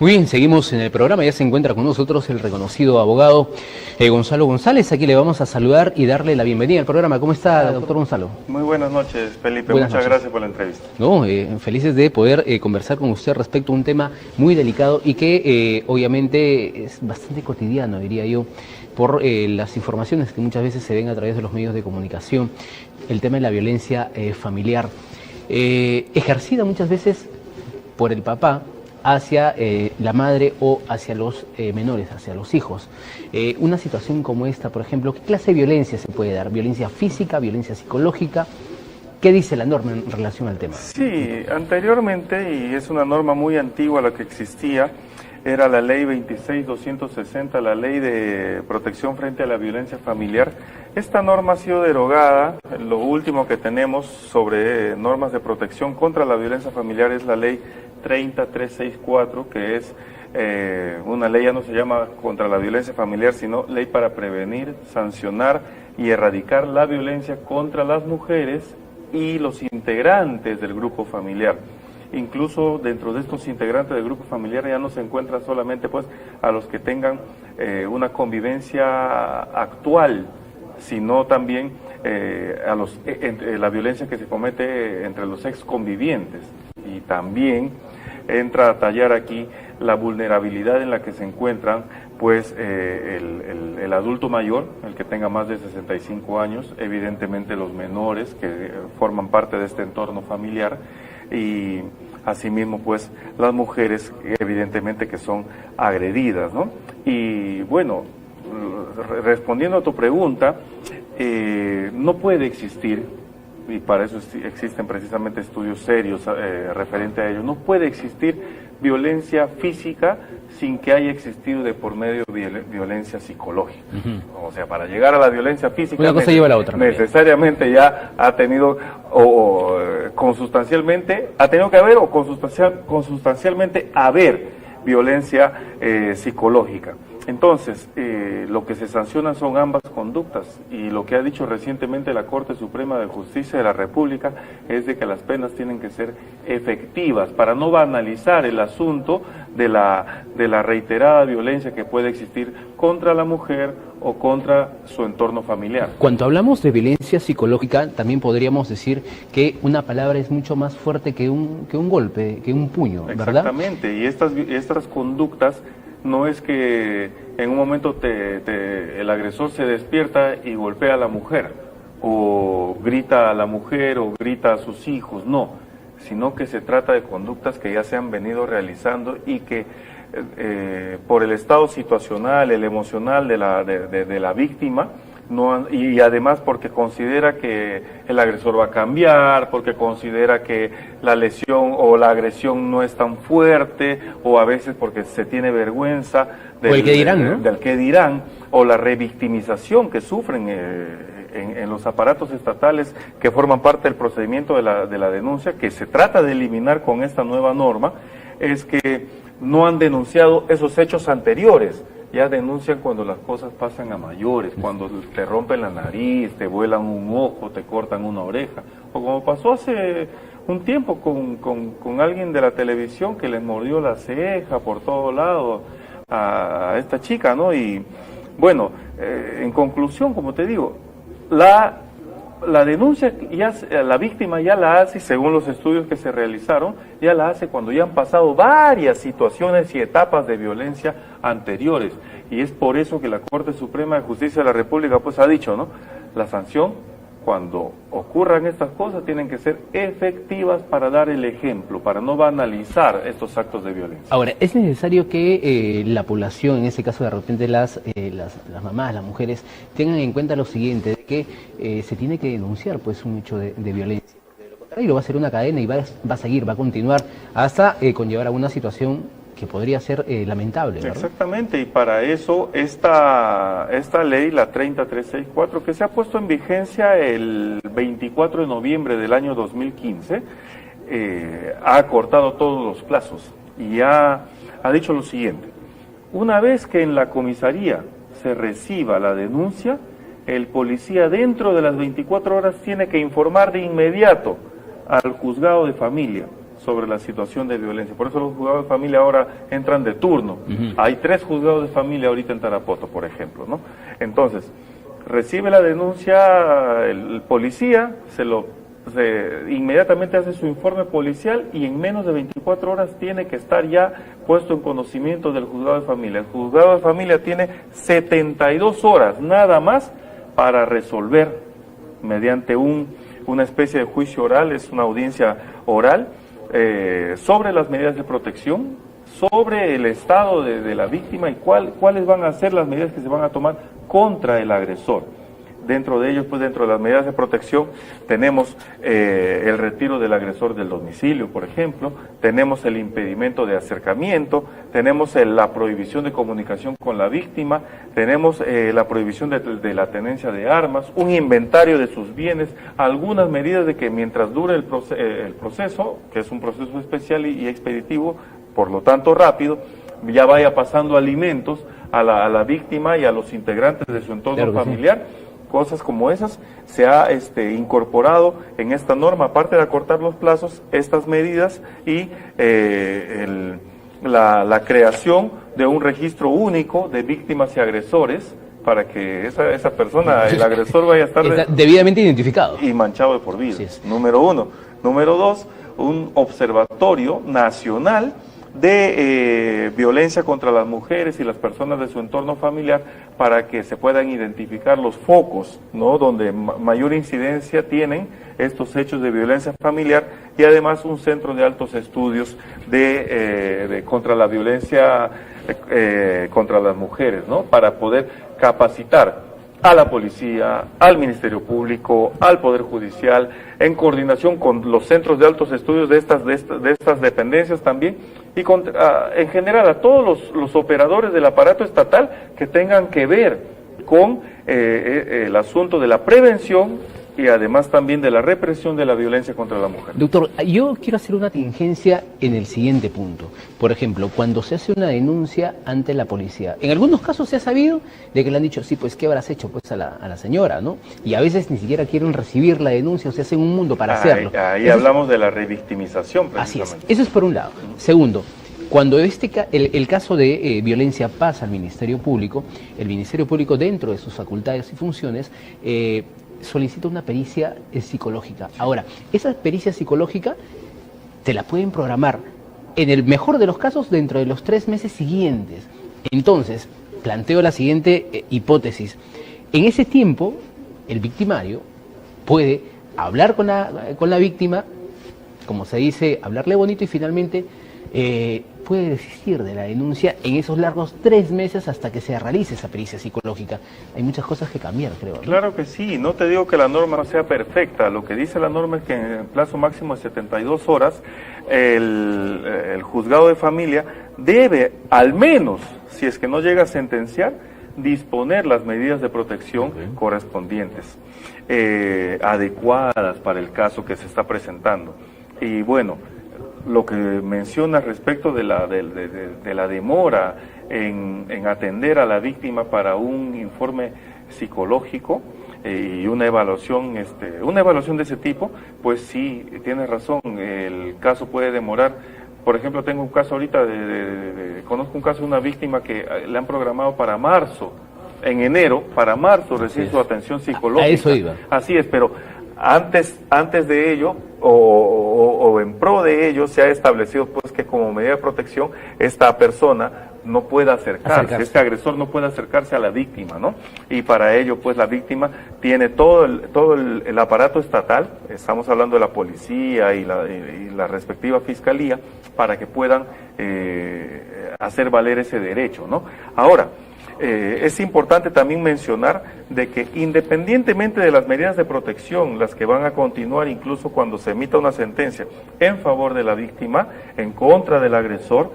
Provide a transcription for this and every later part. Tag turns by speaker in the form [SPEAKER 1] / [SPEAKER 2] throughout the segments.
[SPEAKER 1] Muy bien, seguimos en el programa. Ya se encuentra con nosotros el reconocido abogado Gonzalo González. Aquí le vamos a saludar y darle la bienvenida al programa. ¿Cómo está, doctor Gonzalo?
[SPEAKER 2] Muy buenas noches, Felipe.
[SPEAKER 1] Buenas
[SPEAKER 2] Muchas
[SPEAKER 1] noches.
[SPEAKER 2] gracias por la entrevista.
[SPEAKER 1] No, felices de poder conversar con usted respecto a un tema muy delicado y que obviamente es bastante cotidiano, diría yo, por las informaciones que muchas veces se ven a través de los medios de comunicación. El tema de la violencia familiar, ejercida muchas veces por el papá hacia la madre o hacia los menores, hacia los hijos. Una situación como esta, por ejemplo, ¿qué clase de violencia se puede dar? ¿Violencia física, violencia psicológica? ¿Qué dice la norma en relación al tema?
[SPEAKER 2] Sí, anteriormente, y es una norma muy antigua la que existía, era la ley 26.260, la ley de protección frente a la violencia familiar. Esta norma ha sido derogada. Lo último que tenemos sobre normas de protección contra la violencia familiar es la ley 30364, que es una ley, ya no se llama contra la violencia familiar, sino ley para prevenir, sancionar y erradicar la violencia contra las mujeres y los integrantes del grupo familiar. Incluso dentro de estos integrantes del grupo familiar ya no se encuentra solamente pues a los que tengan una convivencia actual, sino también a la violencia que se comete entre los ex convivientes. Y también entra a tallar aquí la vulnerabilidad en la que se encuentran pues el adulto mayor, el que tenga más de 65 años, evidentemente los menores que forman parte de este entorno familiar, y asimismo pues las mujeres evidentemente que son agredidas, ¿no? Y bueno, respondiendo a tu pregunta, no puede existir, y para eso existen precisamente estudios serios referente a ello, no puede existir violencia física sin que haya existido de por medio violencia psicológica. O sea, para llegar a la violencia física,
[SPEAKER 1] una cosa lleva a la otra,
[SPEAKER 2] necesariamente ya ha tenido consustancialmente haber violencia psicológica. Entonces, lo que se sancionan son ambas conductas, y lo que ha dicho recientemente la Corte Suprema de Justicia de la República es de que las penas tienen que ser efectivas para no banalizar el asunto de la reiterada violencia que puede existir contra la mujer o contra su entorno familiar.
[SPEAKER 1] Cuando hablamos de violencia psicológica, también podríamos decir que una palabra es mucho más fuerte que un golpe, que un puño, ¿verdad?
[SPEAKER 2] Exactamente, y estas conductas no es que en un momento el agresor se despierta y golpea a la mujer, o grita a la mujer, o grita a sus hijos, no, sino que se trata de conductas que ya se han venido realizando y que por el estado situacional, el emocional de la víctima, y además porque considera que el agresor va a cambiar, porque considera que la lesión o la agresión no es tan fuerte, o a veces porque se tiene vergüenza
[SPEAKER 1] del que dirán, ¿no?
[SPEAKER 2] Del que dirán, o la revictimización que sufren en los aparatos estatales que forman parte del procedimiento de la denuncia, que se trata de eliminar con esta nueva norma, es que no han denunciado esos hechos anteriores. Ya denuncian cuando las cosas pasan a mayores, cuando te rompen la nariz, te vuelan un ojo, te cortan una oreja, o como pasó hace un tiempo con alguien de la televisión que le mordió la ceja por todo lado a esta chica, ¿no? Y bueno, en conclusión, como te digo, la denuncia, la víctima ya la hace, según los estudios que se realizaron, ya la hace cuando ya han pasado varias situaciones y etapas de violencia anteriores. Y es por eso que la Corte Suprema de Justicia de la República pues ha dicho, ¿no? La sanción, cuando ocurran estas cosas, tienen que ser efectivas para dar el ejemplo, para no banalizar estos actos de violencia.
[SPEAKER 1] Ahora, ¿es necesario que la población, en este caso de repente las mamás, las mujeres, tengan en cuenta lo siguiente, de que se tiene que denunciar pues un hecho de violencia? Porque de lo contrario va a ser una cadena y va a seguir, va a continuar hasta conllevar a una situación que podría ser lamentable, ¿verdad?
[SPEAKER 2] Exactamente, y para eso esta ley, la 30364, que se ha puesto en vigencia el 24 de noviembre del año 2015, ha acortado todos los plazos y ha dicho lo siguiente: una vez que en la comisaría se reciba la denuncia, el policía dentro de las 24 horas tiene que informar de inmediato al juzgado de familia sobre la situación de violencia. Por eso los juzgados de familia ahora entran de turno. Hay 3 juzgados de familia ahorita en Tarapoto, por ejemplo, ¿no? Entonces, recibe la denuncia el policía, inmediatamente hace su informe policial y en menos de 24 horas tiene que estar ya puesto en conocimiento del juzgado de familia. El juzgado de familia tiene 72 horas nada más para resolver mediante una especie de juicio oral, es una audiencia oral, sobre las medidas de protección, sobre el estado de la víctima y cuáles van a ser las medidas que se van a tomar contra el agresor. Dentro de ellos, pues dentro de las medidas de protección, tenemos el retiro del agresor del domicilio, por ejemplo, tenemos el impedimento de acercamiento, tenemos la prohibición de comunicación con la víctima, tenemos la prohibición de la tenencia de armas, un inventario de sus bienes, algunas medidas de que mientras dure el proceso, que es un proceso especial y expeditivo, por lo tanto rápido, ya vaya pasando alimentos a la víctima y a los integrantes de su entorno familiar. Sí. Cosas como esas se ha incorporado en esta norma, aparte de acortar los plazos, estas medidas y la creación de un registro único de víctimas y agresores para que esa persona, el agresor, vaya a estar
[SPEAKER 1] debidamente identificado
[SPEAKER 2] y manchado de por vida.
[SPEAKER 1] Sí es.
[SPEAKER 2] Número 1. Número 2, un observatorio nacional de violencia contra las mujeres y las personas de su entorno familiar para que se puedan identificar los focos, ¿no?, donde mayor incidencia tienen estos hechos de violencia familiar, y además un centro de altos estudios contra la violencia contra las mujeres, ¿no?, para poder capacitar a la policía, al Ministerio Público, al Poder Judicial, en coordinación con los centros de altos estudios de estas dependencias también, y en general a todos los operadores del aparato estatal que tengan que ver con el asunto de la prevención y además también de la represión de la violencia contra la mujer.
[SPEAKER 1] Doctor, yo quiero hacer una tingencia en el siguiente punto. Por ejemplo, cuando se hace una denuncia ante la policía, en algunos casos se ha sabido de que le han dicho, sí, pues, ¿qué habrás hecho pues a la señora, no? Y a veces ni siquiera quieren recibir la denuncia, o se hacen un mundo para hacerlo.
[SPEAKER 2] Ahí hablamos de la revictimización, precisamente.
[SPEAKER 1] Así es, eso es por un lado. Segundo, cuando el caso de violencia pasa al Ministerio Público, el Ministerio Público, dentro de sus facultades y funciones, solicita una pericia psicológica. Ahora, esa pericia psicológica te la pueden programar, en el mejor de los casos, dentro de los 3 meses siguientes. Entonces, planteo la siguiente hipótesis. En ese tiempo, el victimario puede hablar con la víctima, como se dice, hablarle bonito, y finalmente puede desistir de la denuncia en esos largos 3 meses hasta que se realice esa pericia psicológica. Hay muchas cosas que cambiar, creo, ¿no?
[SPEAKER 2] Claro que sí, no te digo que la norma sea perfecta, lo que dice la norma es que en el plazo máximo de 72 horas el juzgado de familia debe, al menos, si es que no llega a sentenciar, disponer las medidas de protección correspondientes, adecuadas para el caso que se está presentando. Y bueno, lo que menciona respecto de la demora en atender a la víctima para un informe psicológico y una evaluación de ese tipo, pues sí, tienes razón, el caso puede demorar. Por ejemplo, tengo un caso ahorita, conozco un caso de una víctima que le han programado para marzo, en enero, para marzo recibe su atención psicológica.
[SPEAKER 1] A eso iba.
[SPEAKER 2] Así es, pero antes de ello, o en pro de ello, se ha establecido pues que como medida de protección esta persona no puede acercarse, este agresor no puede acercarse a la víctima, ¿no? Y para ello pues la víctima tiene todo el aparato estatal, estamos hablando de la policía y la respectiva fiscalía, para que puedan hacer valer ese derecho, ¿no? Ahora, es importante también mencionar de que independientemente de las medidas de protección, las que van a continuar incluso cuando se emita una sentencia en favor de la víctima, en contra del agresor,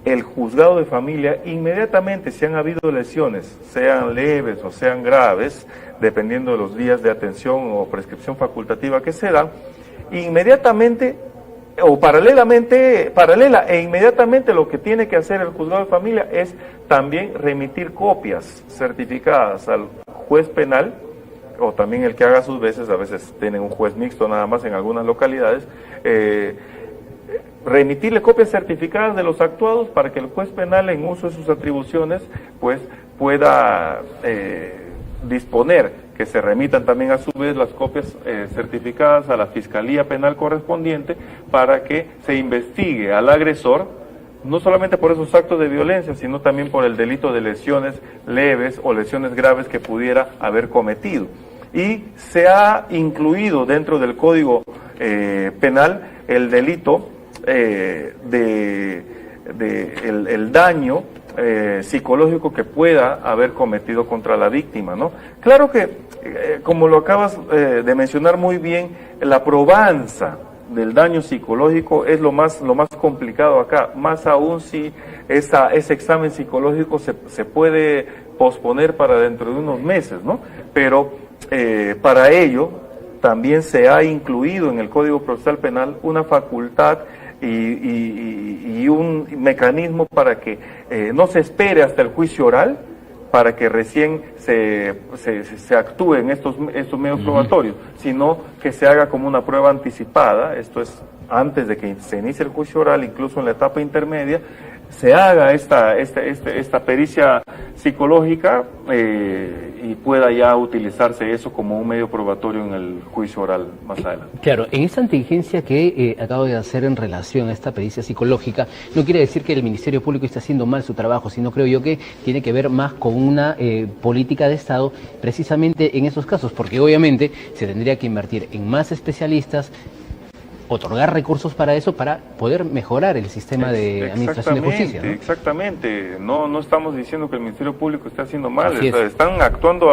[SPEAKER 2] el juzgado de familia inmediatamente, si han habido lesiones, sean leves o sean graves, dependiendo de los días de atención o prescripción facultativa que se dan, inmediatamente o paralela e inmediatamente lo que tiene que hacer el juzgado de familia es también remitir copias certificadas al juez penal, o también el que haga sus veces, a veces tienen un juez mixto nada más en algunas localidades, remitirle copias certificadas de los actuados para que el juez penal, en uso de sus atribuciones, pues pueda disponer que se remitan también a su vez las copias certificadas a la Fiscalía Penal correspondiente para que se investigue al agresor, no solamente por esos actos de violencia, sino también por el delito de lesiones leves o lesiones graves que pudiera haber cometido. Y se ha incluido dentro del Código Penal el delito el daño psicológico que pueda haber cometido contra la víctima, ¿no? Claro que, como lo acabas de mencionar muy bien, la probanza del daño psicológico es lo más complicado acá, más aún si ese examen psicológico se puede posponer para dentro de unos meses, ¿no? Pero para ello también se ha incluido en el Código Procesal Penal una facultad y un mecanismo para que no se espere hasta el juicio oral, para que recién se actúe en estos medios probatorios, sino que se haga como una prueba anticipada, esto es antes de que se inicie el juicio oral, incluso en la etapa intermedia, se haga esta pericia psicológica y pueda ya utilizarse eso como un medio probatorio en el juicio oral más adelante.
[SPEAKER 1] Claro, en esta inteligencia que acabo de hacer en relación a esta pericia psicológica, no quiere decir que el Ministerio Público esté haciendo mal su trabajo, sino creo yo que tiene que ver más con una política de Estado precisamente en esos casos, porque obviamente se tendría que invertir en más especialistas, otorgar recursos para eso, para poder mejorar el sistema de administración de justicia, ¿no?
[SPEAKER 2] Exactamente, no estamos diciendo que el Ministerio Público esté haciendo mal, están actuando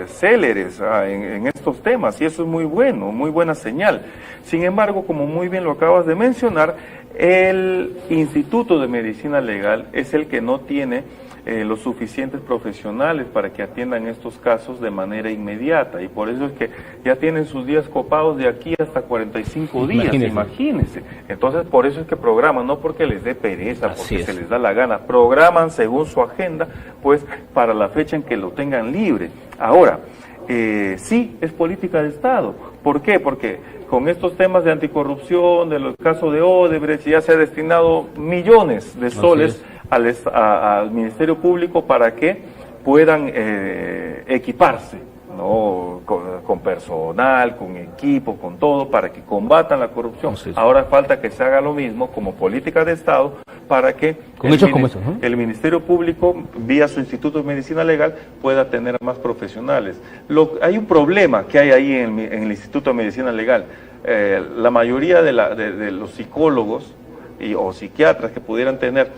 [SPEAKER 2] céleres en estos temas, y eso es muy bueno, muy buena señal. Sin embargo, como muy bien lo acabas de mencionar, el Instituto de Medicina Legal es el que no tiene los suficientes profesionales para que atiendan estos casos de manera inmediata, y por eso es que ya tienen sus días copados de aquí hasta 45 días, imagínense. Entonces, por eso es que programan, no porque les dé pereza, porque se les da la gana, programan según su agenda, pues para la fecha en que lo tengan libre. Ahora, sí, es política de Estado. ¿Por qué? Porque con estos temas de anticorrupción, de los casos de Odebrecht, ya se ha destinado millones de soles al Ministerio Público para que puedan equiparse, ¿no? Con personal, con equipo, con todo, para que combatan la corrupción. Ahora falta que se haga lo mismo como política de Estado para que el Ministerio Público, vía su Instituto de Medicina Legal, pueda tener más profesionales. Hay un problema que hay ahí en el Instituto de Medicina Legal. La mayoría de los psicólogos o psiquiatras que pudieran tener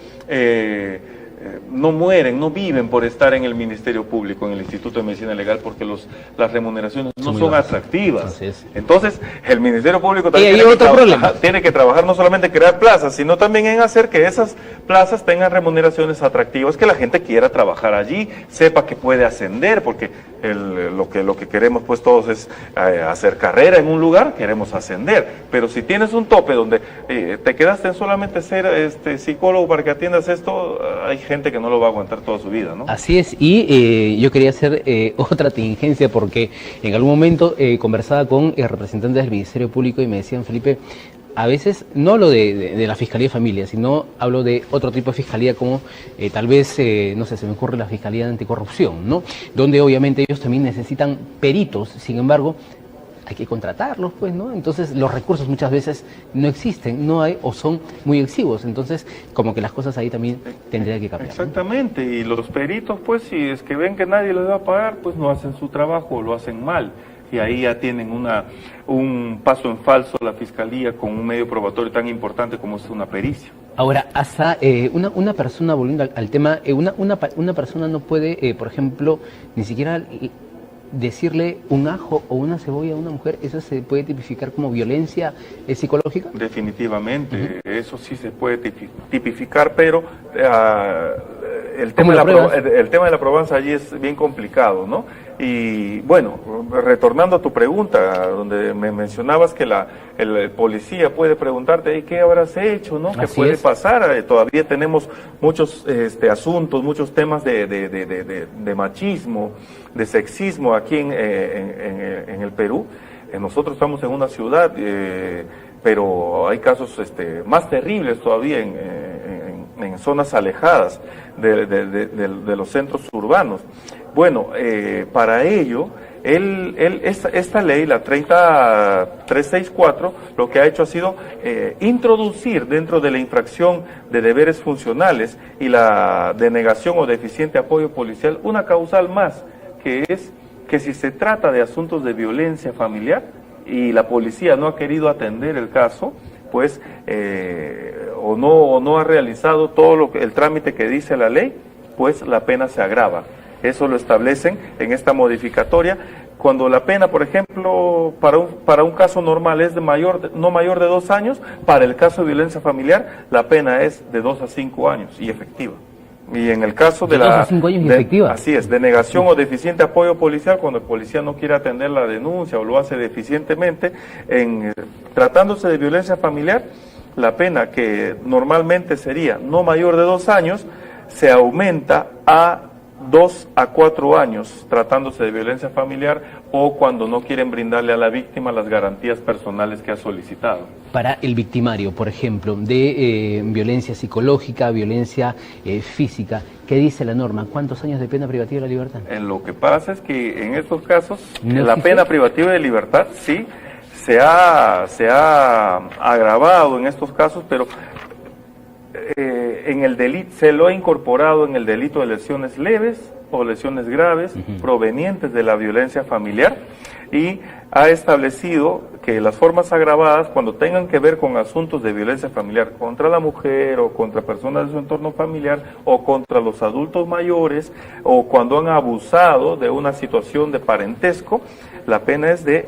[SPEAKER 2] no mueren, no viven por estar en el Ministerio Público, en el Instituto de Medicina Legal, porque las remuneraciones no son atractivas. Entonces, el Ministerio Público también tiene que trabajar no solamente en crear plazas, sino también en hacer que esas plazas tengan remuneraciones atractivas, que la gente quiera trabajar allí, sepa que puede ascender, porque lo que queremos pues todos es hacer carrera en un lugar, queremos ascender, pero si tienes un tope donde te quedaste en solamente ser psicólogo para que atiendas esto, hay gente que no lo va a aguantar toda su vida, ¿no?
[SPEAKER 1] Así es, y yo quería hacer otra tingencia, porque en algún momento conversaba con representantes del Ministerio Público y me decían, Felipe, a veces no hablo de la Fiscalía de Familia, sino hablo de otro tipo de fiscalía como tal vez, no sé, se me ocurre la Fiscalía de Anticorrupción, ¿no? Donde obviamente ellos también necesitan peritos, sin embargo, hay que contratarlos, pues, ¿no? Entonces los recursos muchas veces no existen, no hay o son muy exiguos, entonces como que las cosas ahí también tendrían que cambiar.
[SPEAKER 2] Exactamente, ¿no? Y los peritos, pues, si es que ven que nadie les va a pagar, pues no hacen su trabajo, lo hacen mal. Y ahí ya tienen un paso en falso la Fiscalía con un medio probatorio tan importante como es una pericia.
[SPEAKER 1] Ahora, hasta una persona, volviendo al tema, una persona no puede, por ejemplo, ni siquiera decirle un ajo o una cebolla a una mujer, ¿eso se puede tipificar como violencia psicológica?
[SPEAKER 2] Definitivamente, eso sí se puede tipificar, pero el tema de la probanza allí es bien complicado, ¿no? Y bueno, retornando a tu pregunta, donde me mencionabas que el policía puede preguntarte, ¿qué habrás hecho, no? ¿Qué puede pasar? Todavía tenemos muchos asuntos, muchos temas de machismo, de sexismo aquí en el Perú. Nosotros estamos en una ciudad pero hay casos más terribles todavía en zonas alejadas de los centros urbanos. Bueno, para ello, esta ley, la 30364, lo que ha hecho ha sido introducir dentro de la infracción de deberes funcionales y la denegación o deficiente apoyo policial una causal más, que es que si se trata de asuntos de violencia familiar y la policía no ha querido atender el caso, pues o no ha realizado todo el trámite que dice la ley, pues la pena se agrava. Eso lo establecen en esta modificatoria. Cuando la pena, por ejemplo, para un caso normal es no mayor de 2 años, para el caso de violencia familiar la pena es de 2 a 5 años y efectiva. Y en el caso de
[SPEAKER 1] 2 a 5 años y efectiva.
[SPEAKER 2] Así es, denegación o deficiente apoyo policial, cuando el policía no quiere atender la denuncia o lo hace deficientemente, tratándose de violencia familiar, la pena que normalmente sería no mayor de 2 años, se aumenta a 2 a 4 años, tratándose de violencia familiar o cuando no quieren brindarle a la víctima las garantías personales que ha solicitado.
[SPEAKER 1] Para el victimario, por ejemplo, de violencia psicológica, violencia física, ¿qué dice la norma? ¿Cuántos años de pena privativa de la libertad?
[SPEAKER 2] Lo que pasa es que en estos casos, la pena privativa de libertad sí se ha agravado en estos casos, pero en el delito se lo ha incorporado en el delito de lesiones leves o lesiones graves provenientes de la violencia familiar, y ha establecido que las formas agravadas, cuando tengan que ver con asuntos de violencia familiar contra la mujer o contra personas de su entorno familiar o contra los adultos mayores o cuando han abusado de una situación de parentesco, la pena es de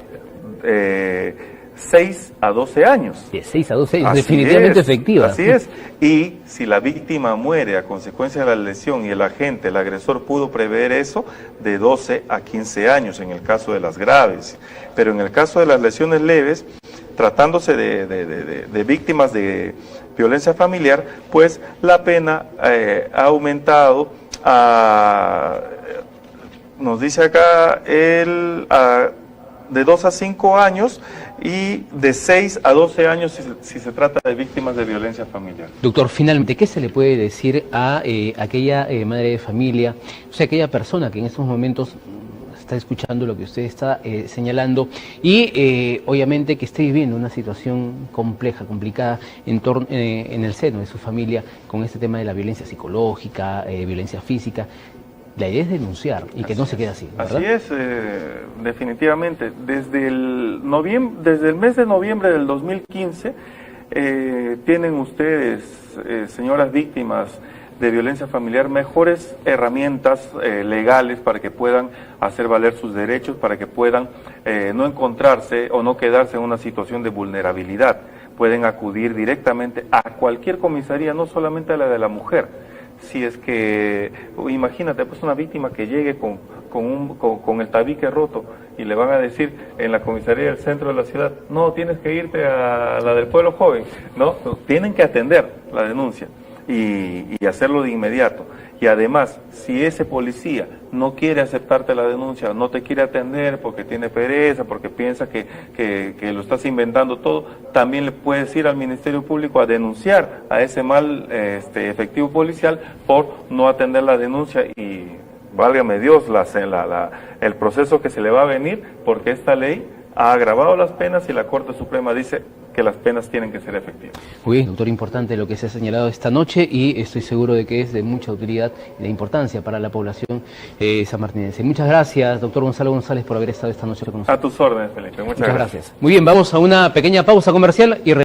[SPEAKER 2] 6 a 12 años.
[SPEAKER 1] De 6 a 12 años, definitivamente efectiva.
[SPEAKER 2] Así es. Y si la víctima muere a consecuencia de la lesión y el agresor pudo prever eso, de 12 a 15 años en el caso de las graves. Pero en el caso de las lesiones leves, tratándose de víctimas de violencia familiar, pues la pena ha aumentado a, nos dice acá, de 2 a 5 años y de 6 a 12 años si se trata de víctimas de violencia familiar.
[SPEAKER 1] Doctor, finalmente, ¿qué se le puede decir a aquella madre de familia, o sea, aquella persona que en estos momentos está escuchando lo que usted está señalando y obviamente que esté viviendo una situación compleja, complicada en el seno de su familia con este tema de la violencia psicológica, violencia física? La idea es denunciar y que no se quede así, ¿verdad?
[SPEAKER 2] Así es, definitivamente. Desde el mes de noviembre del 2015 tienen ustedes, señoras víctimas de violencia familiar, mejores herramientas legales para que puedan hacer valer sus derechos, para que puedan no encontrarse o no quedarse en una situación de vulnerabilidad. Pueden acudir directamente a cualquier comisaría, no solamente a la de la mujer. Si es que, imagínate, pues una víctima que llegue con el tabique roto y le van a decir en la comisaría del centro de la ciudad, no, tienes que irte a la del pueblo joven, no, tienen que atender la denuncia y hacerlo de inmediato. Y además, si ese policía no quiere aceptarte la denuncia, no te quiere atender porque tiene pereza, porque piensa que lo estás inventando todo, también le puedes ir al Ministerio Público a denunciar a ese mal efectivo policial por no atender la denuncia y, válgame Dios, el proceso que se le va a venir, porque esta ley ha agravado las penas y la Corte Suprema dice que las penas tienen que ser efectivas.
[SPEAKER 1] Muy bien, doctor, importante lo que se ha señalado esta noche y estoy seguro de que es de mucha utilidad y de importancia para la población sanmartinense. Muchas gracias, doctor Gonzalo González, por haber estado esta noche con nosotros.
[SPEAKER 2] A tus órdenes, Felipe. Muchas gracias.
[SPEAKER 1] Muy bien, vamos a una pequeña pausa comercial y